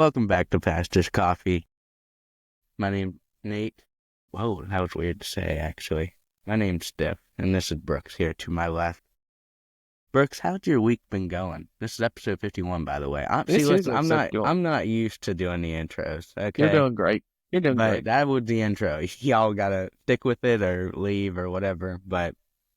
Welcome back to Pastor's Coffee. My name's Nate. Whoa, that was weird to say, actually. My name's Steph, and this is Brooks here to my left. Brooks, how's your week been going? This is episode 51, by the way. See, This is listen, I'm episode not, 51. I'm not used to doing the intros, You're okay? doing great. You're doing But great. that was the intro. Y'all gotta stick with it or leave or whatever. But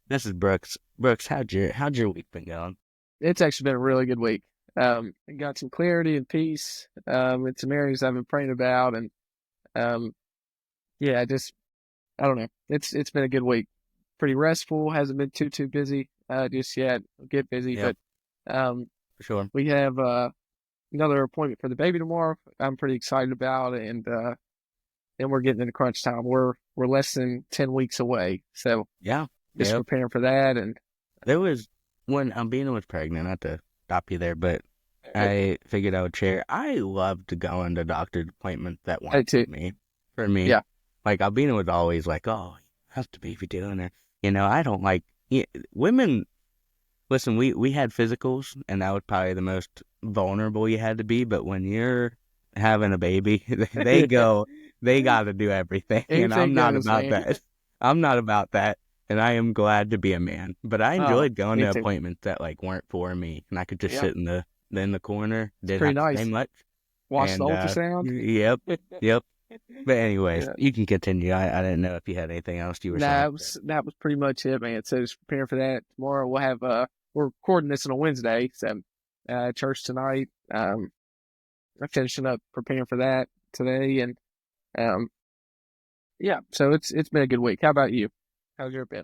this is Brooks. Brooks, how'd your week been going? It's actually been a really good week. I got some clarity and peace in some areas I've been praying about, and um, yeah, I don't know. It's been a good week. Pretty restful. Hasn't been too busy just yet. I'll get busy, Yep, but um, for sure. we have another appointment for the baby tomorrow. I'm pretty excited about, and then we're getting into crunch time. We're less than 10 weeks away, so Yeah, just yep. preparing for that. And There was when Ambina was pregnant, not to stop you there, but I figured I would share. I love to go into doctor's appointments that I weren't too. for me. Yeah. Like Albina was always like, "Oh, how's the baby doing?" Or I don't like women. Listen, we had physicals, and that was probably the most vulnerable you had to be. But when you're having a baby, they got to do everything, and I'm Anything not goes, about man. that. I'm not about that, and I am glad to be a man. But I Oh, enjoyed going me to too. appointments that weren't for me, and I could just Yeah, sit in the corner, it's didn't pretty have to say nice. much, Watch the and ultrasound. yep, yep. But anyways, Yeah. you can continue. I didn't know if you had anything else you were saying. That was pretty much it, man. So just preparing for that. Tomorrow we'll have we're recording this on a Wednesday, so church tonight. I'm finishing up preparing for that today, and um yeah, so it's been a good week. How about you? How's your been?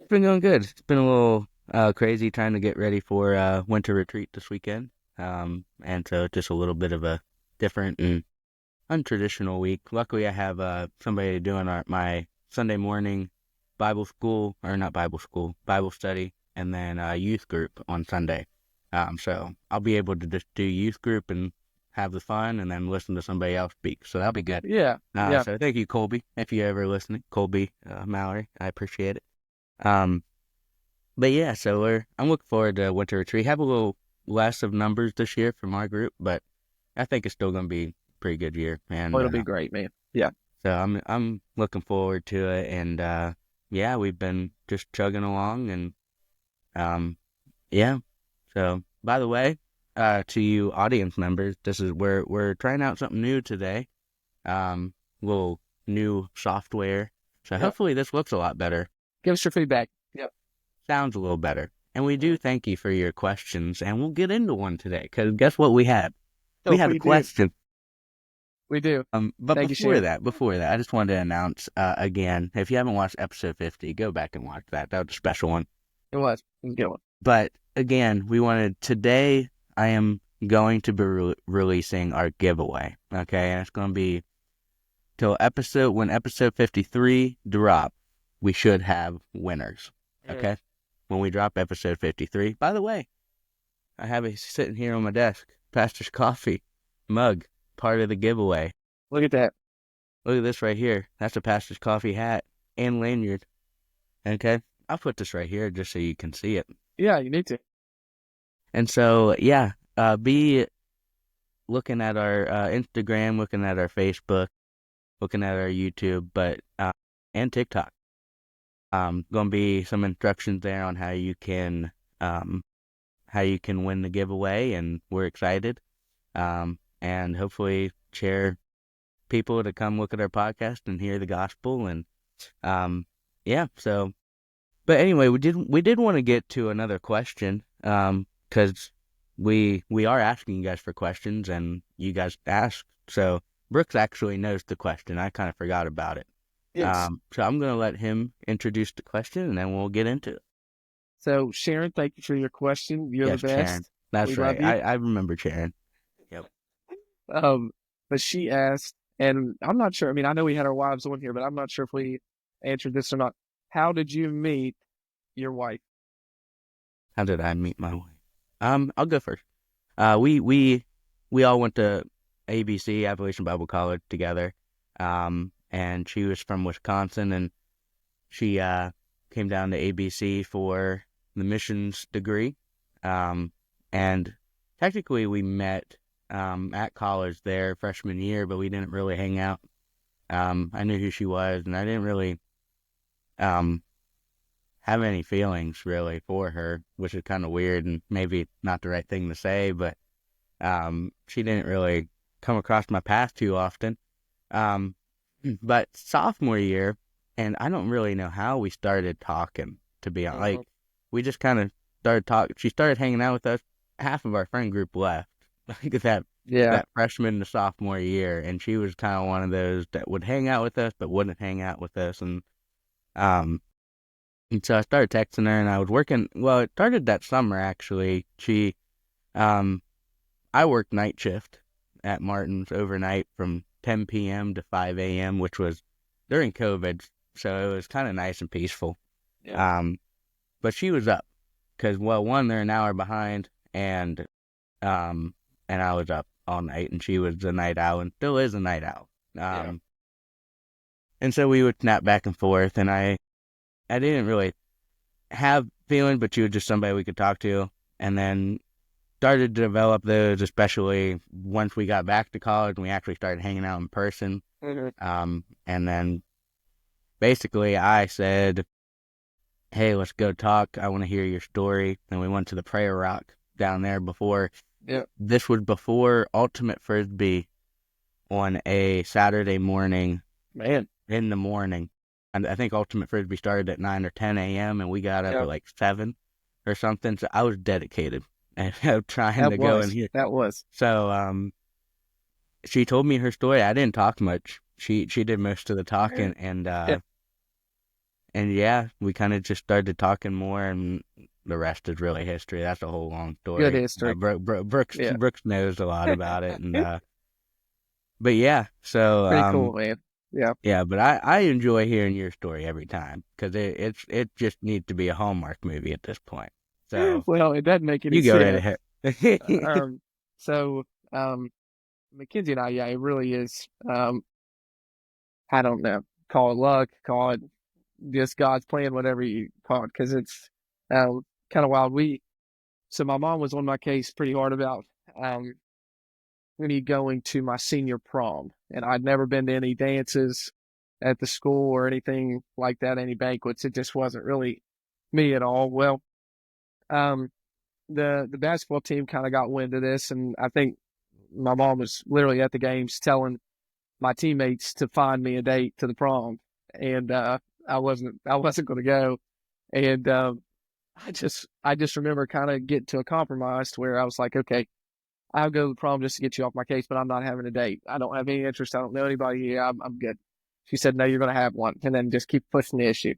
It's been going good. It's been a little crazy trying to get ready for winter retreat this weekend. And so just a little bit of a different and untraditional week. Luckily, I have somebody doing my Sunday morning Bible school, or not Bible school, Bible study, and then youth group on Sunday. So I'll be able to just do youth group and have the fun, and then listen to somebody else speak. So that'll be good. Yeah, yeah. So thank you, Colby, if you're ever listening. Colby Mallory, I appreciate it. Um, but yeah, so I'm looking forward to winter retreat. Have a little less of numbers this year from our group, but I think it's still going to be a pretty good year. Oh, And it'll be great, man. Yeah. so I'm looking forward to it. And yeah, we've been just chugging along, and um, yeah. So by the way, to you audience members, this is we're trying out something new today. Little new software. So Yep. hopefully this looks a lot better. Give us your feedback. Yep. Sounds a little better. And we do thank you for your questions, and we'll get into one today, because guess what we had? We Oh, had a we do. question. We do. But Thank you, Sharon. before that, I just wanted to announce again, if you haven't watched episode 50, go back and watch that. That was a special one. It was. It was a good one. But again, today, I am going to be releasing our giveaway, okay? And it's going to be when episode 53 drops, we should have winners, okay? When we drop episode 53. By the way, I have it sitting here on my desk. Pastor's Coffee mug, part of the giveaway. Look at that. Look at this right here. That's a Pastor's Coffee hat and lanyard. Okay? I'll put this right here just so you can see it. Yeah, you need to. And so, yeah, be looking at our Instagram, looking at our Facebook, looking at our YouTube, and TikTok. Going to be some instructions there on how you can win the giveaway, and we're excited. And hopefully share people to come look at our podcast and hear the gospel. And yeah, so but anyway, we did want to get to another question, because we are asking you guys for questions, and you guys asked. So Brooks actually knows the question. I kind of forgot about it. Yes. So I'm going to let him introduce the question, and then we'll get into it. So, Sharon, thank you for your question. You're the Yes, Sharon. best. That's We love right. you. I remember Sharon. Yep. But she asked, and I'm not sure. I mean, I know we had our wives on here, but I'm not sure if we answered this or not. How did you meet your wife? How did I meet my wife? I'll go first. We all went to ABC, Appalachian Bible College, together. And she was from Wisconsin, and she came down to ABC for the missions degree. And technically we met at college there freshman year, but we didn't really hang out. I knew who she was, and I didn't really um, have any feelings really for her, which is kind of weird and maybe not the right thing to say, but she didn't really come across my path too often. Um, but sophomore year, and I don't really know how we started talking, to be honest. Mhm. Like, we just kind of started talking. She started hanging out with us. Half of our friend group left, like Yeah. that freshman to sophomore year, and she was kind of one of those that would hang out with us but wouldn't hang out with us, um, and so I started texting her, and I was working. Well, it started that summer actually. Um, I worked night shift at Martin's overnight from 10 p.m. to 5 a.m., which was during COVID, so it was kind of nice and peaceful. Yeah. Um, but she was up because, well, one, they're an hour behind, um, and I was up all night, and she was a night owl and still is a night owl. Yeah. Um, and so we would snap back and forth, and I didn't really have feelings, but she was just somebody we could talk to, and then started to develop those, especially once we got back to college and we actually started hanging out in person. Mhm. And then basically I said, "Hey, let's go talk. I want to hear your story." And we went to the Prayer Rock down there before. Yeah. This was before Ultimate Frisbee on a Saturday morning Man. in the morning. And I think Ultimate Frisbee started at 9 or 10 a.m. and we got up Yeah. at like 7 or something. So I was dedicated and trying That to go in was. here. That was. So she told me her story. I didn't talk much. She did most of the talking, Yeah. and yeah, we kind of just started talking more, and the rest is really history. That's a whole long Good story. history. Yeah. Brooks knows a lot about it, and but yeah, so Pretty cool, man. Yeah. yeah, but I enjoy hearing your story every time because it just needs to be a Hallmark movie at this point. So Well, it doesn't make any you go right sense. ahead. Um, so, Mackenzie and I, yeah, it really is. I don't know, call it luck, call it just God's plan, whatever you call it, because it's kind of wild. So my mom was on my case pretty hard about um, me going to my senior prom, and I'd never been to any dances at the school or anything like that, any banquets. It just wasn't really me at all. Well, um, the basketball team kind of got wind of this, and I think my mom was literally at the games telling my teammates to find me a date to the prom, and I wasn't going to go, and I just remember kind of getting to a compromise to where I was like, okay, I'll go to the prom just to get you off my case, but I'm not having a date. I don't have any interest. I don't know anybody here. I'm good. She said, no, you're going to have one, and then just keep pushing the issue.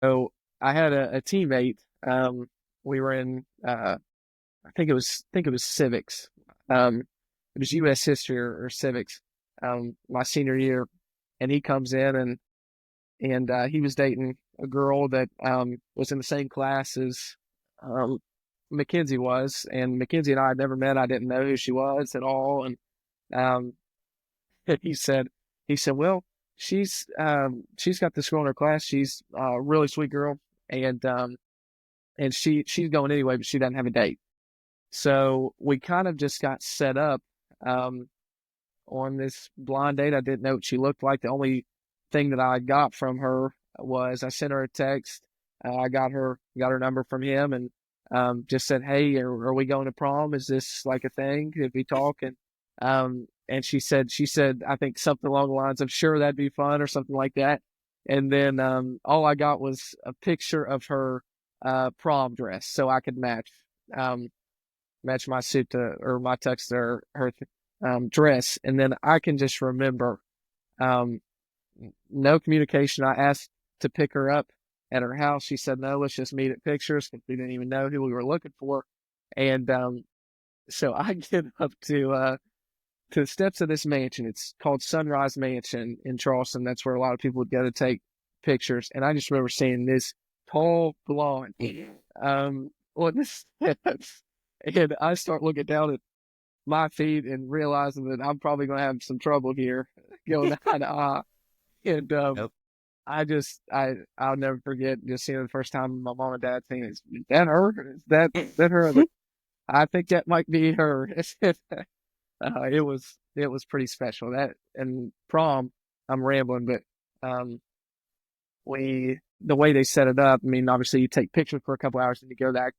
So I had a teammate. We were in I think it was civics. It was U.S. history or civics. My senior year, and he comes in and he was dating a girl that was in the same class as um, Mackenzie was, and Mackenzie and I had never met. I didn't know who she was at all, and um, he said well, she's got this girl in her class. She's a really sweet girl, and she's going anyway, but she doesn't have a date. So we kind of just got set up um, on this blind date. I didn't know what she looked like. The only thing that I got from her was I sent her a text. I got her number from him and just said, "Hey, are we going to prom? Is this like a thing? Could we talk?" And she said I think something along the lines of "Sure, that'd be fun" or something like that. And then all I got was a picture of her prom dress so I could um, match my suit to or my tux to her dress. And then I can just remember um, no communication. I asked to pick her up at her house. She said, no, let's just meet at Pictures because we didn't even know who we were looking for. And so I get up to the steps of this mansion. It's called Sunrise Mansion in Charleston. That's where a lot of people would go to take pictures. And I just remember seeing this tall blonde on the steps. And I start looking down at my feet and realizing that I'm probably going to have some trouble here going eye to eye. And Nope. I'll never forget just seeing the first time my mom and dad seen it. Is that her? Is that her? I think that might be her. it was pretty special. That and prom, I'm rambling, but we the way they set it up. I mean, obviously you take pictures for a couple hours, then you go to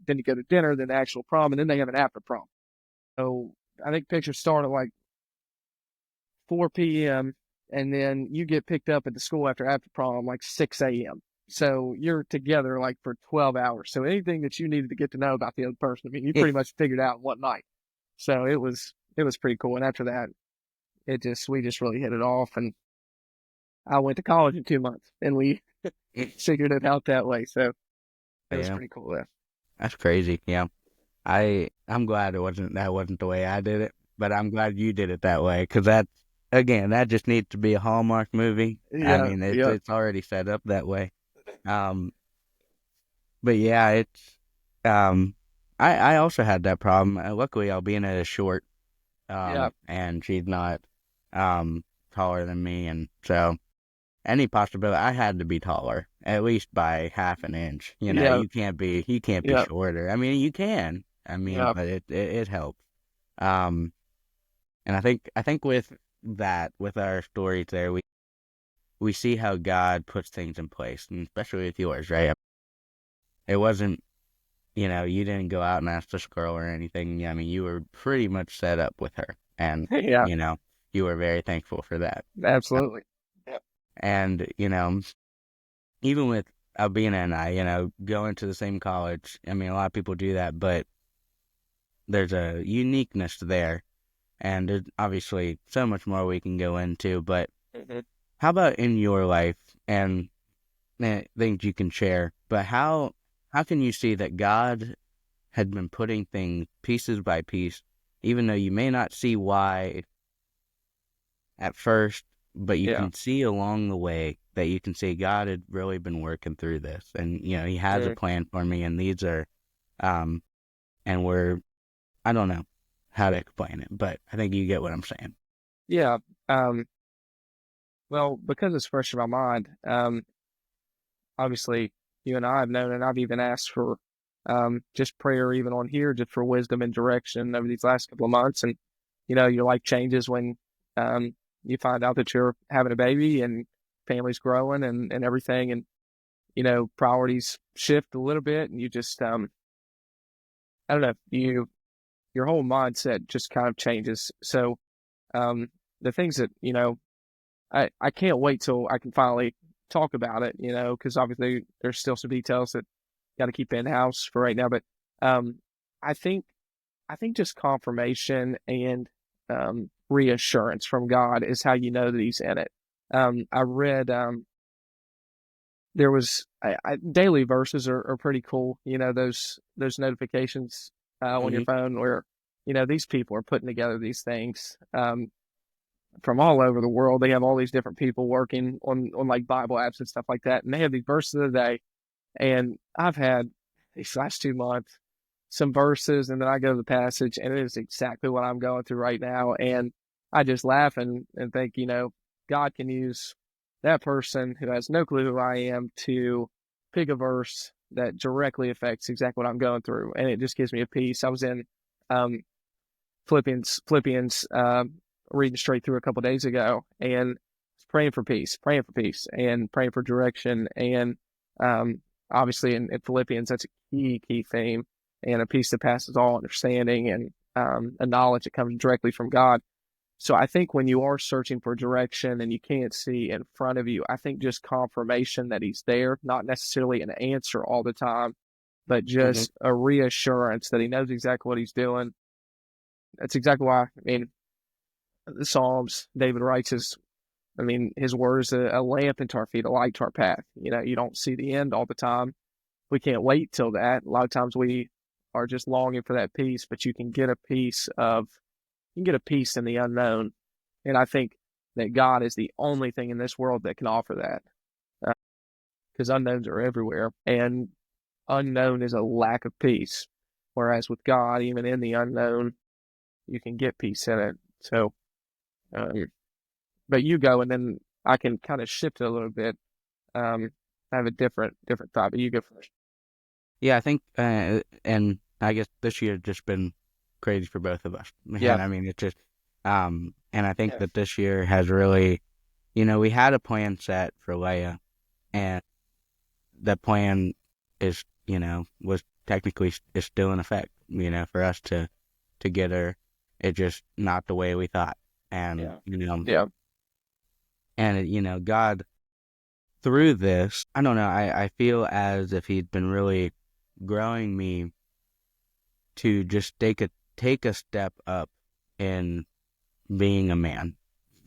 then you go to dinner, then the actual prom, and then they have an after prom. So I think pictures start at like 4 p.m. and then you get picked up at the school after prom like 6 a.m. So you're together like for 12 hours. So anything that you needed to get to know about the other person, I mean, you Yeah, pretty much figured out one night. So it was pretty cool. And after that, we just really hit it off. And I went to college in 2 months, and we figured it out that way. So it was yeah, pretty cool. Yeah. that's crazy. Yeah, I'm glad that wasn't the way I did it, but I'm glad you did it that way because that just needs to be a Hallmark movie. I Yeah. mean, it's Yeah. it's already set up that way. Um, but yeah, it's um, I also had that problem. Luckily, Albina is short, Yeah. and she's not taller than me, and so any possibility I had to be taller, at least by half an inch. Yeah. You can't be Yeah. shorter. I mean, you can. I mean, Yeah. but it helps. Um, and I think with our stories there, we see how God puts things in place, and especially with yours, right? It wasn't, you didn't go out and ask this girl or anything. I mean, you were pretty much set up with her, and Yeah. you know, you were very thankful for that. Absolutely. Yeah. And even with Albina and I, going to the same college. I mean, a lot of people do that, but there's a uniqueness there, and there's obviously so much more we can go into. But Hmm. how about in your life and things you can share? But how can you see that God had been putting things pieces by piece, even though you may not see why at first, but you Yeah. can see along the way that you can see God had really been working through this, and He has a Mm. plan for me, and these are, um, and we're I don't know how to explain it, but I think you get what I'm saying. Yeah. Um, well, because it's fresh in my mind, obviously you and I have known, and I've even asked for just prayer, even on here, just for wisdom and direction over these last couple of months. And your life changes when um, you find out that you're having a baby and family's growing and everything, and priorities shift a little bit, and you just I don't know, your whole mindset just kind of changes. So the things that I can't wait till I can finally talk about it, because obviously there's still some details that got to keep in house for right now. But um, I think just confirmation and reassurance from God is how you know that He's in it. I read there was daily verses are pretty cool. Those notifications on your Hmm. phone where these people are putting together these things. From all over the world. They have all these different people working on like Bible apps and stuff like that, and they have these verses of the day. And I've had these last 2 months some verses, and then I go to the passage, and it is exactly what I'm going through right now. And I just laugh and think, God can use that person who has no clue who I am to pick a verse that directly affects exactly what I'm going through, and it just gives me a peace. I was in um, Philippians, reading straight through a couple of days ago, and praying for peace, and praying for direction, and obviously in Philippians that's a key theme, and a peace that passes all understanding, and a knowledge that comes directly from God. So I think when you are searching for direction and you can't see in front of you, I think just confirmation that He's there, not necessarily an answer all the time, but Hmm. just a reassurance that He knows exactly what He's doing. That's exactly why, I mean, the Psalms, David writes his words, a lamp into our feet, a light to our path. You don't see the end all the time. We can't wait till that. A lot of times we are just longing for that peace, but you can get a peace in the unknown. And I think that God is the only thing in this world that can offer that, because unknowns are everywhere, and unknown is a lack of peace. Whereas with God, even in the unknown, you can get peace in it. So, um, but you go, and then I can kind of shift it a little bit. I have a different thought, but you go first. Yeah, I think, and I guess this year just been crazy for both of us. Yeah. And I mean, it's just, and I think Yeah. that this year has really, we had a plan set for Leia, and that plan is, was technically is still in effect, for us to get her. It's just not the way we thought. And, Yeah. Yeah. God, through this, I don't know, I feel as if he'd been really growing me to just take a step up in being a man.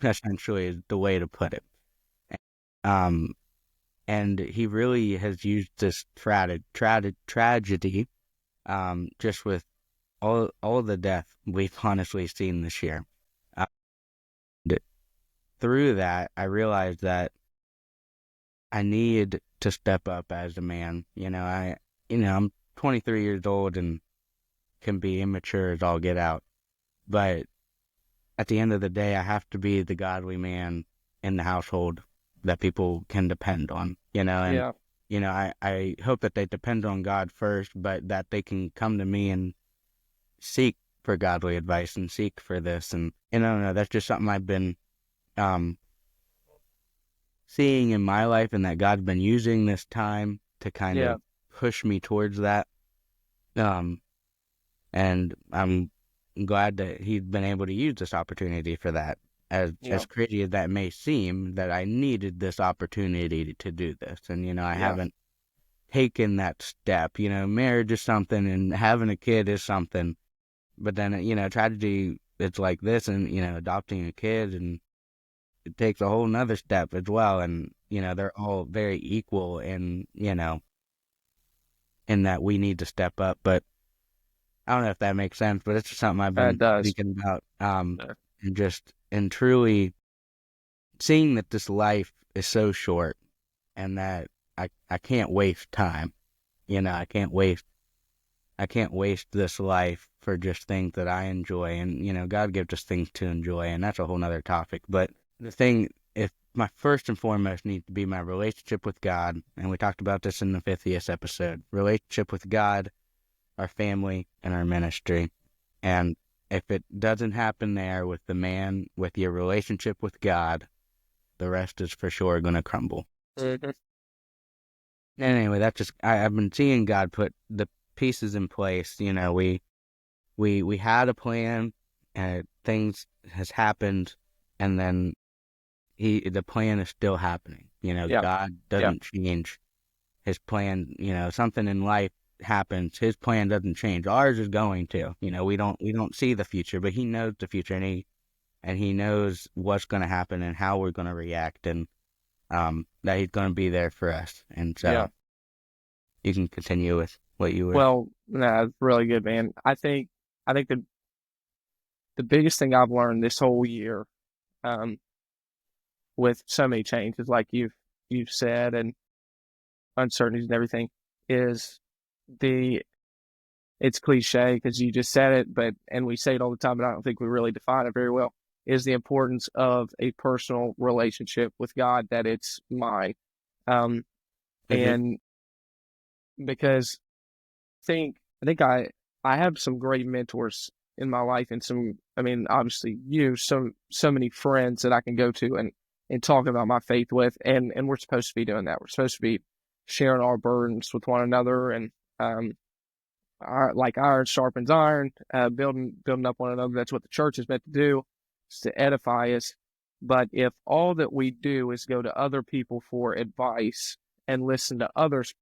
Essentially is the way to put it. Um, and he really has used this tragedy, just with all the death we've honestly seen this year. Uh, Through that, I realized that I need to step up as a man. I'm 23 years old and can be immature as all get out, but at the end of the day, I have to be the godly man in the household that people can depend on, and, Yeah. I hope that they depend on God first, but that they can come to me and seek for godly advice and seek for this. And I don't know, that's just something I've been, um, seeing in my life, and that God's been using this time to kind Yeah. of push me towards that. Um, and I'm glad that he's been able to use this opportunity for that. As Yeah. crazy as that may seem, that I needed this opportunity to do this, and I Yeah. haven't taken that step. Marriage is something, and having a kid is something, but then tragedy, it's like this, and adopting a kid, and it takes a whole nother step as well, and they're all very equal, and in that we need to step up, but I don't know if that makes sense, but it's just something I've It been does. thinking about, Yeah. and truly seeing that this life is so short, and that I can't waste time. I can't waste this life for just things that I enjoy, and God gives us things to enjoy, and that's a whole nother topic. But the thing, if my first and foremost needs to be my relationship with God, and we talked about this in the 50th episode, relationship with God, our family, and our ministry. And if it doesn't happen there with the man, with your relationship with God, the rest is for sure going to crumble. Mhm. And anyway, that's just, I've been seeing God put the pieces in place. We had a plan, and things has happened, and then the plan is still happening. Yeah. God Yeah. doesn't change his plan. Something in life happens, his plan doesn't change. Ours is going to. We don't see the future, but he knows the future, and he knows what's going to happen and how we're going to react, and that he's going to be there for us. And Yeah. so you can continue with what you were. Well, no, it's really good, man. I think the biggest thing I've learned this whole year, um, with so many changes, like you've said, and uncertainties and everything, is the it's cliche because you just said it, but and we say it all the time, but I don't think we really define it very well. Is the importance of a personal relationship with God, that it's mine, um, Mm-hmm. and because I think I have some great mentors in my life, and I mean, obviously you, so many friends that I can go to and talk about my faith with, and we're supposed to be doing that. We're supposed to be sharing our burdens with one another, and um, like iron sharpens iron, building up one another. That's what the church is meant to do, is to edify us. But if all that we do is go to other people for advice and listen to others'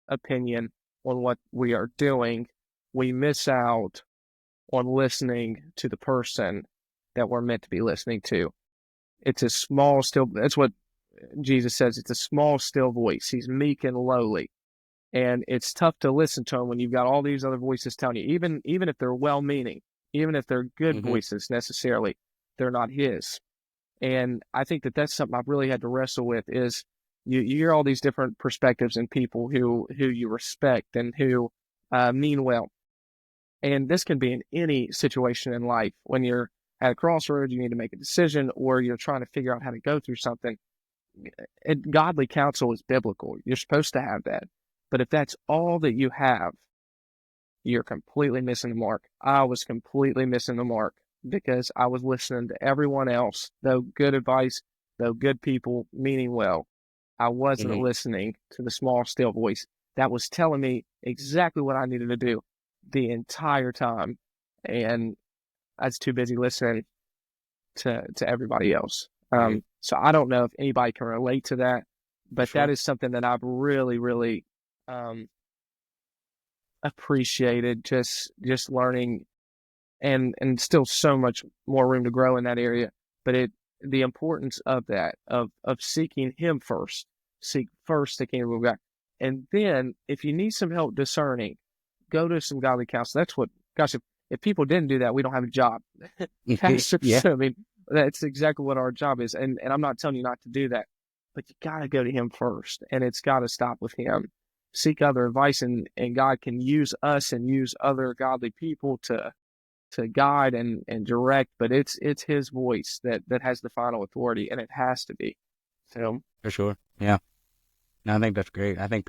opinion on what we are doing, we miss out on listening to the person that we're meant to be listening to. It's a small, still, that's what Jesus says. It's a small, still voice. He's meek and lowly. And it's tough to listen to him when you've got all these other voices telling you, even if they're well meaning, even if they're good Mm-hmm. voices necessarily, they're not his. And I think that that's something I've really had to wrestle with is you hear all these different perspectives and people who you respect and who mean well. And this can be in any situation in life when you're at a crossroads, you need to make a decision, or you're trying to figure out how to go through something. Godly counsel is biblical. You're supposed to have that. But if that's all that you have, you're completely missing the mark. I was completely missing the mark because I was listening to everyone else, though good advice, though good people meaning well. I wasn't Hmm. listening to the small, still voice that was telling me exactly what I needed to do the entire time. And I was too busy listening to everybody else. Right. So I don't know if anybody can relate to that, For but that sure. is something that I've really, really um, appreciated just learning and still so much more room to grow in that area. But the importance of that of seeking Him first, seek first the kingdom of God, and then if you need some help discerning, go to some godly counsel. That's what, gosh, if people didn't do that, we don't have a job. Yeah, Pastors, I mean, that's exactly what our job is. And I'm not telling you not to do that, but you got to go to Him first, and it's got to stop with Him. Seek other advice, and God can use us and use other godly people to guide and direct, but it's His voice that has the final authority, and it has to be. So, for sure. Yeah. No, I think that's great. I think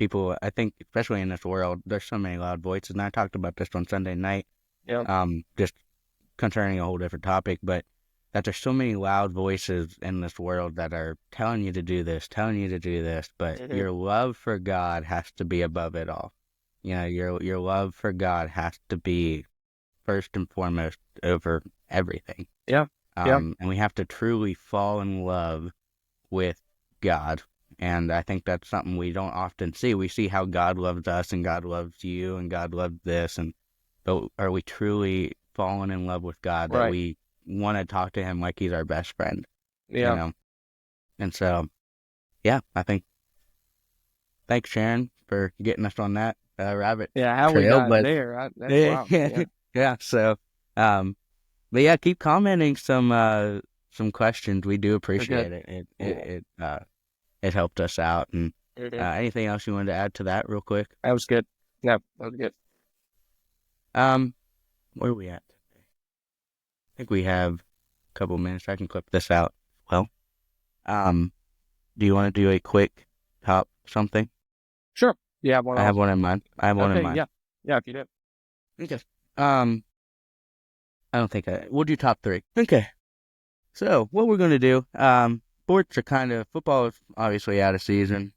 especially in this world, there's so many loud voices, and I talked about this on Sunday night, yeah, just concerning a whole different topic, but that there's so many loud voices in this world that are telling you to do this, telling you to do this, but hmm, your love for God has to be above it all. You know, your love for God has to be first and foremost over everything. yeah, yeah, And we have to truly fall in love with God. And I think that's something we don't often see. We see how God loves us and God loves you and God loves this, and but are we truly falling in love with God that right, we want to talk to him like he's our best friend, you yeah, know? And so, yeah, I think thanks Sharon for getting us on that rabbit yeah. How we trail, got but there, that's yeah, wild. Yeah, yeah. So, um, but yeah, keep commenting some questions. We do we're good. appreciate it. It helped us out. And Hmm. anything else you wanted to add to that, real quick? That was good. Yeah, that was good. Um, where are we at? I think we have a couple minutes. I can clip this out. Well, um, do you want to do a quick top something? Sure. You have one I have else? one in mind. I have one in Okay, mind. yeah, yeah. If you do, Okay. Um, I don't think we'll do top three. Okay. So what we're gonna do? Sports are kind of football is obviously out of season.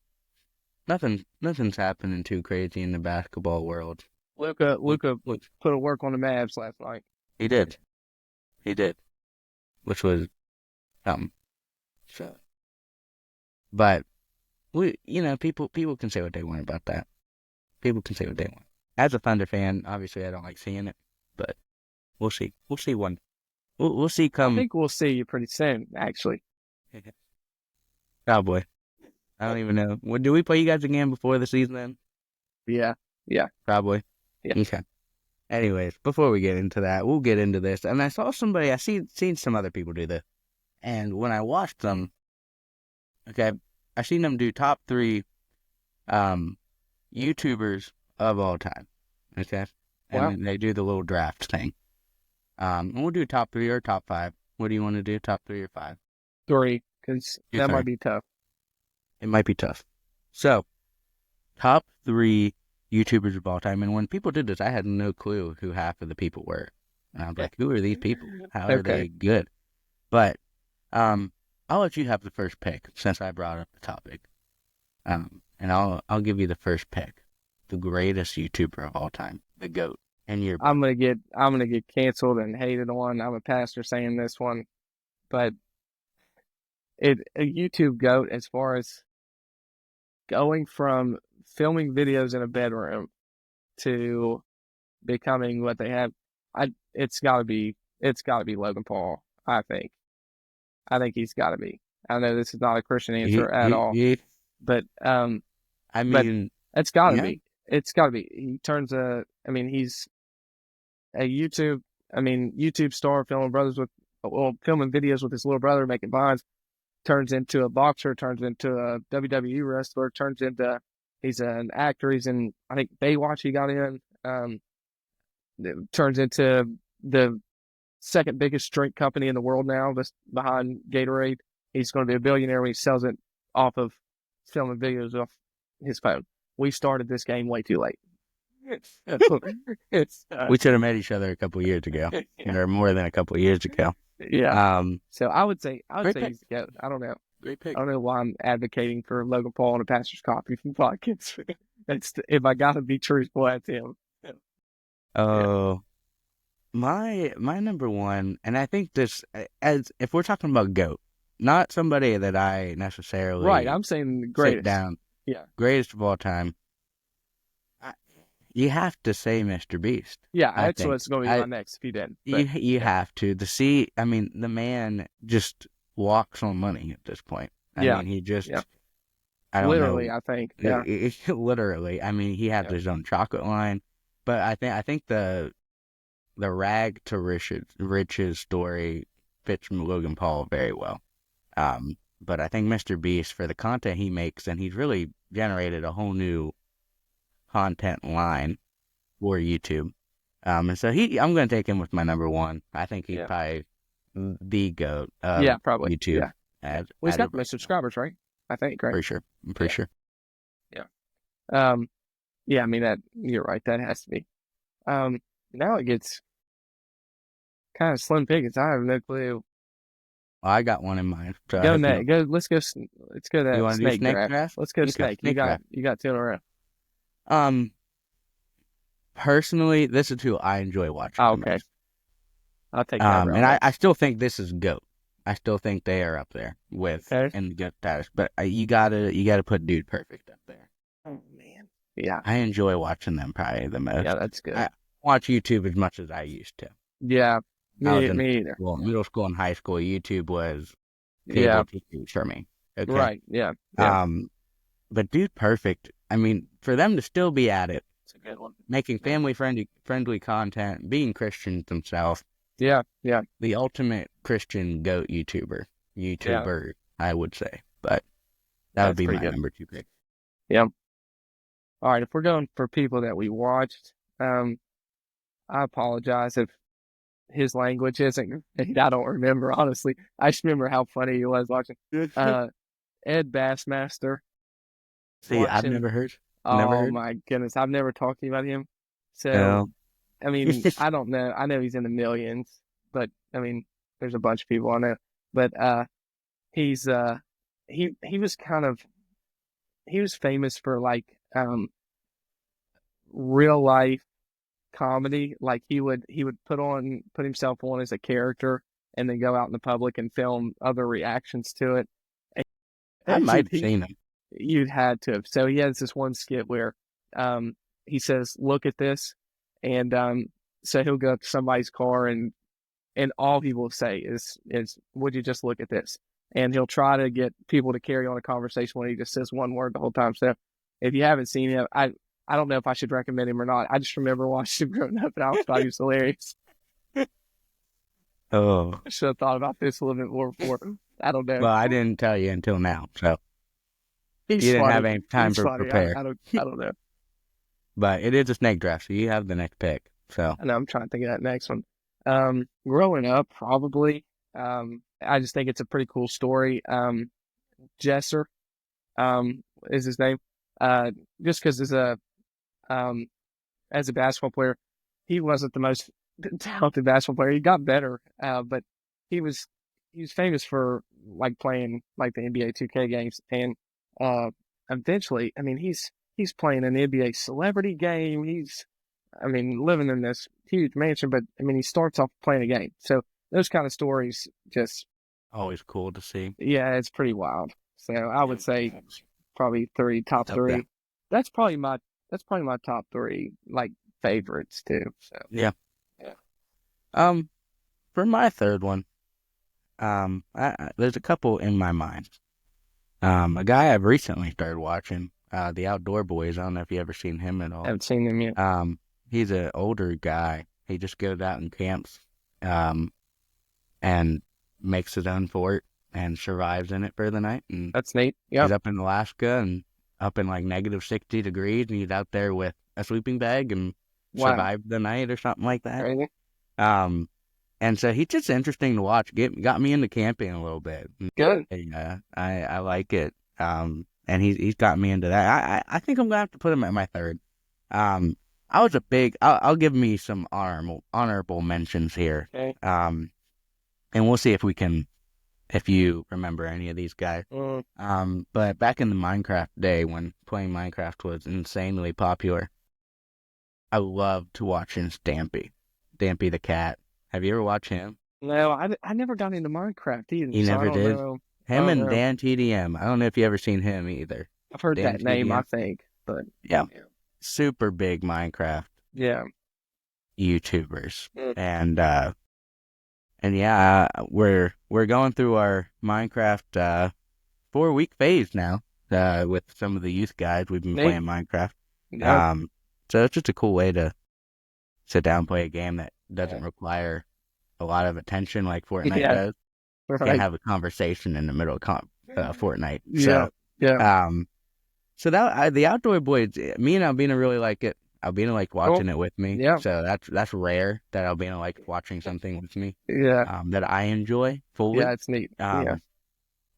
Nothing's happening too crazy in the basketball world. Luca, Which, Luca which put a work on the Mavs last night. he did, he did, which was something. So, but people can say what they want about that. People can say what they want. As a Thunder fan, obviously I don't like seeing it, but we'll see. We'll see one. We'll see I come. think we'll see you pretty soon. Actually, Cowboy. I don't even know. Do we play you guys again before the season then? yeah, yeah, Probably. yeah. Okay. Anyways, before we get into that, we'll get into this. And I saw somebody, seen some other people do this. And when I watched them, okay, I seen them do top three um, YouTubers of all time. Okay. And Wow, then they do the little draft thing. And we'll do top three or top five. What do you want to do? Top three or five? three, because Do that might three. be tough. It might be tough. So, top three YouTubers of all time. And when people did this, I had no clue who half of the people were. And I was like, who are these people? How are Okay. they good? But um, I'll let you have the first pick since I brought up the topic. And I'll give you the first pick. The greatest YouTuber of all time, the GOAT, in your book. I'm gonna get canceled and hated on. I'm a pastor saying this one, but a YouTube goat as far as going from filming videos in a bedroom to becoming what they have. It's gotta be Logan Paul. I think he's gotta be. I know this is not a Christian He, answer at he, all, he, but I but mean, it's gotta yeah, be. It's gotta be. He turns I mean, he's a YouTube star filming videos with his little brother, making vines, turns into a boxer, turns into a WWE wrestler, he's an actor. He's in, I think, Baywatch he got in. Turns into the second biggest drink company in the world now, just behind Gatorade. He's going to be a billionaire when he sells it off of filming videos off his phone. We started this game way too late. It's We should have met each other a couple years ago, yeah, or more than a couple years ago. yeah. Um, So I would Great say pick. he's the goat. I don't know. Great I pick. don't know why I'm advocating for Logan Paul and a pastor's coffee from Watkins. If I gotta be truthful, that's him. Yeah. Oh, my number one, and I think this, as if we're talking about GOAT, not somebody that I Right. necessarily I'm saying the sit greatest. down, Yeah. greatest of all time. I, you have to say Mr. Beast. Yeah. I That's think what's going to be my I next if he didn't. But you yeah. have to. I mean, the man just walks on money at this point. I Yeah. mean, he Yeah. just, I don't Literally, know, I think. Yeah. literally. I mean, he has Yeah. his own chocolate line, but I think the rag to riches story fits Logan Paul very well. But I think Mr. Beast, for the content he makes, and he's really generated a whole new content line for YouTube. And so I'm going to take him with my number one. I think he's Yeah. probably the GOAT Yeah. of Probably. YouTube Yeah. Yeah. as Well, he's as got of the most right now. subscribers, right? I think, right? Pretty sure. I'm pretty Yeah. sure. Yeah. Um, yeah, I mean that you're right. That has to be. Um, Now it gets kind of slim pickings. I have no clue. Well, I got one in mind, so I hope you don't. Go. Let's go You that want to do snake snake draft. draft? Let's go Okay, snake. snake draft. You got two in a row. Um, Personally, this is who I enjoy watching Oh, the okay. most. I'll take that route And I next. still think this is GOAT. I still think they are up there with Okay. in the GOAT status, but you gotta put Dude Perfect up there. Oh man. Yeah. I enjoy watching them probably the Yeah, most. that's I good. watch YouTube as much as I used to. Yeah. I was in Me either. middle school and high school. YouTube was Yeah. cable TV for me. Okay. Right. Yeah. Yeah. Um, but Dude Perfect. I mean, for them to still be at it, It's a good one. making Yeah. family friendly content, being Christians themselves, Yeah. Yeah. the ultimate Christian GOAT Yeah. YouTuber, I would say. But that would That's be pretty my good. number two pick. Yeah. All right. If we're going for people that we watched, I apologize if his language isn't. I don't remember honestly. I just remember how funny he was watching. Uh, Ed Bassmaster See, I've watching. never Oh heard. my goodness, I've never talked to you about him. So No. I mean, I don't know. I know he's in the millions, but I mean, there's a bunch of people I know. But he's he was kind of he was famous for like real life comedy. Like he would put himself on as a character and then go out in the public and film other reactions to it. I And might dude, have seen him. you'd had to have. So he has this one skit where he says, "Look at this," and so he'll go up to somebody's car and all he will say is "Would you just look at this?" And he'll try to get people to carry on a conversation when he just says one word the whole time. So if you haven't seen him, I don't know if I should recommend him or not. I just remember watching him growing up and I thought he was hilarious. Oh, I should have thought about this a little bit more before. I don't know. well, I didn't tell you until now, so He's you didn't have funny. any time He's to funny. prepare. I don't know. But it is a snake draft, so you have the next pick. So I know I'm trying to think of that next one. Growing up, probably. I just think it's a pretty cool story. Jesser, is his name. Just because um, as a basketball player, he wasn't the most talented basketball player. He got better, but he was he was famous for like playing like the NBA 2K games, and uh, eventually, I mean, he's playing an NBA celebrity game. I mean, living in this huge mansion, but I mean, he starts off playing a game. So those kind of stories, just always cool to see. yeah, it's pretty wild. So I would say probably top Up there. three. That's probably my that's probably my top three like favorites too. So Yeah. yeah. Um, for my third one, there's a couple in my mind. A guy I've recently started watching, the Outdoor Boys. I don't know if you ever seen him at I all. haven't seen them yet. He's an older guy. He just goes out and camps, um, and makes his own fort and survives in it for the night. And That's neat. he's Yep. up in Alaska and up in like negative 60 degrees, and he's out there with a sleeping bag and Wow. survived the night or something like that. Crazy. Um, and so he's just interesting to watch. Got me into camping a little bit. Good. Yeah, I like it. And he's got me into that. I think I'm gonna have to put him at my third. Um, I was a big. I'll give me some honorable mentions here. Okay. Um, and we'll see if we can, if you remember any of these guys. Mm, But back in the Minecraft day when playing Minecraft was insanely popular, I loved watching Stampy the cat. Have you ever watched him? no, I never got into Minecraft either, He so I never don't did. know. I Him don't and know. Dan TDM. I don't know if you ever seen him either. I've heard Dan that name, I TDM. think, but Yeah. yeah, Super big Minecraft yeah. YouTubers. Mm. And yeah, we're going through our Minecraft 4 week phase now. With some of the youth guys we've been Neat. playing Minecraft. Yep. Um so it's just a cool way to sit down and play a game that Yeah. doesn't require a lot of attention like Fortnite Yeah. does. Can't Right. have a conversation in the middle of Fortnite. Yeah. Yeah. Um, so the Outdoor Boys, me and Albina really like it. Albina like Cool. watching it with me, Yeah. so that's rare that Albina like watching something with me. Yeah. That I enjoy Yeah. fully. It's neat. Yeah. Um,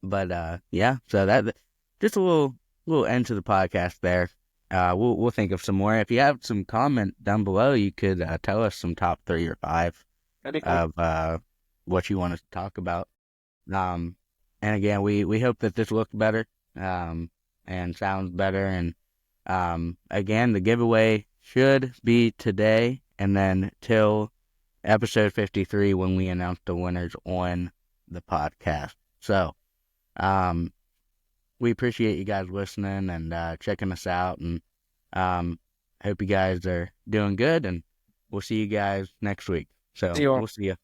but yeah. So that just a little end to the podcast there. We'll think of some more. If you have some comment down below, you could tell us some top 3 or 5 That'd be cool. of what you want us to talk about. Um, and again, we hope that this looks better, and sounds better. And again, the giveaway should be today, and then till episode 53 when we announce the winners on the podcast. So, um, we appreciate you guys listening and checking us out, and hope you guys are doing good. And we'll see you guys next week. See So you all. we'll see you.